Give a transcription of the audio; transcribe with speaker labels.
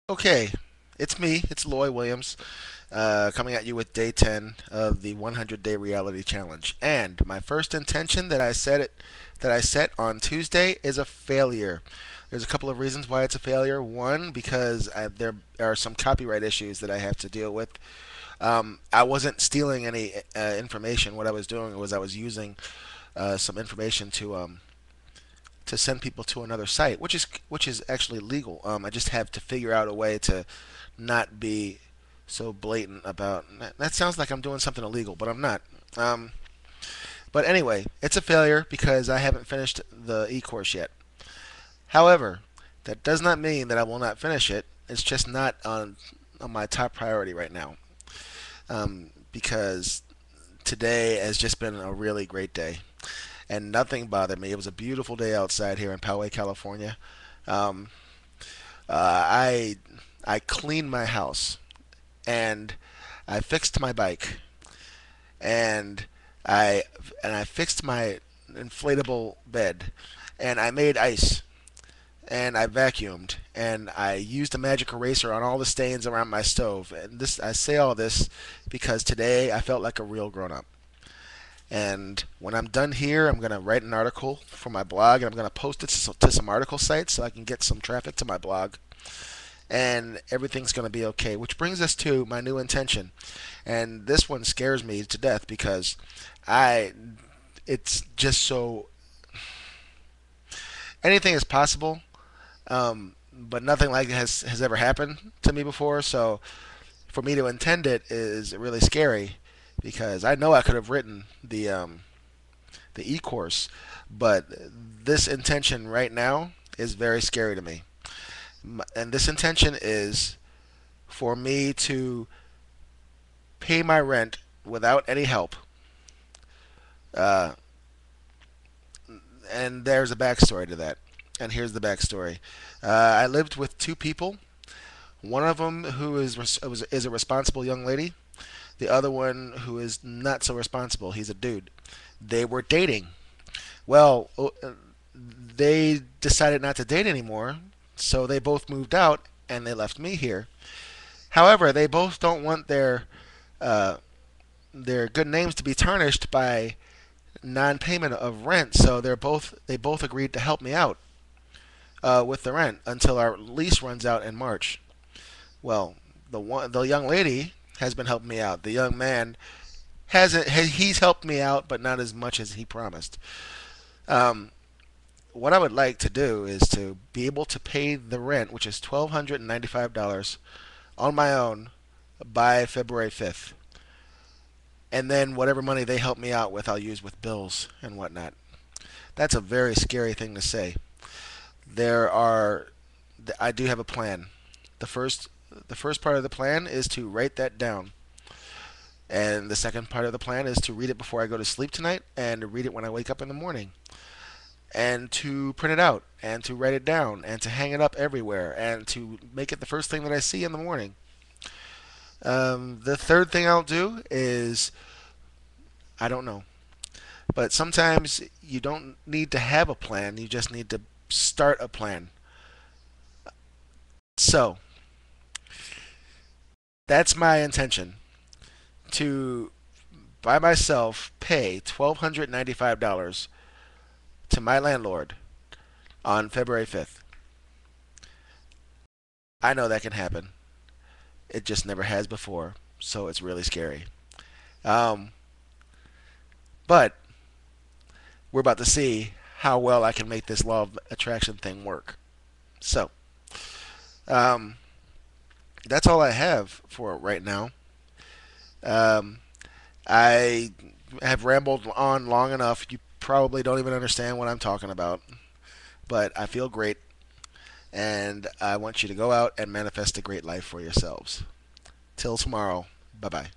Speaker 1: Okay, it's me. It's Loy Williams, coming at you with day 10 of the 100-day reality challenge. And my first intention that I set on Tuesday is a failure. There's a couple of reasons why it's a failure. One, because there are some copyright issues that I have to deal with. I wasn't stealing any information. What I was doing was I was using some information to send people to another site, which is actually legal. I just have to figure out a way to not be so blatant about that. Sounds like I'm doing something illegal, but I'm not. Um, but anyway, it's a failure because I haven't finished the e-course yet. However, that does not mean that I will not finish it. It's just not on my top priority right now, because today has just been a really great day and nothing bothered me. It was a beautiful day outside here in Poway, California. Um, I cleaned my house and I fixed my bike and I I fixed my inflatable bed and I made ice and I vacuumed and I used a magic eraser on all the stains around my stove. And this I say all this because today I felt like a real grown up. And when I'm done here, I'm going to write an article for my blog and I'm going to post it to some article sites so I can get some traffic to my blog. And everything's going to be okay. Which brings us to my new intention. And this one scares me to death because I it's just so anything is possible, but nothing like it has ever happened to me before. So for me to intend it is really scary because I know I could have written the e-course, but this intention right now is very scary to me. And this intention is for me to pay my rent without any help. Uh, and there's a backstory to that. And here's the backstory. I lived with two people. One of them who is a responsible young lady. The other one who is not so responsible. He's a dude. They were dating. Well, they decided not to date anymore, so they both moved out and they left me here. However, they both don't want uh, their good names to be tarnished by non-payment of rent, so they both agreed to help me out with the rent until our lease runs out in March. Well, the young lady has been helping me out. The young man hasn't. He's helped me out, but not as much as he promised. Um, what I would like to do is to be able to pay the rent, which is $1,295 on my own by February 5th. And then whatever money they help me out with, I'll use with bills and whatnot. That's a very scary thing to say. There are, I do have a plan. The first, the first part of the plan is to write that down. And the second part of the plan is to read it before I go to sleep tonight and to read it when I wake up in the morning. And to print it out and to write it down and to hang it up everywhere and to make it the first thing that I see in the morning. The third thing I'll do is I don't know. But sometimes you don't need to have a plan, you just need to start a plan. So, that's my intention to, by myself, pay $1,295 to my landlord on February 5th. I know that can happen. It just never has before, so it's really scary. Um, but we're about to see how well I can make this law of attraction thing work. So, um, that's all I have for right now. Um, I have rambled on long enough. You probably don't even understand what I'm talking about, but I feel great, and I want you to go out and manifest a great life for yourselves. Till tomorrow, bye bye.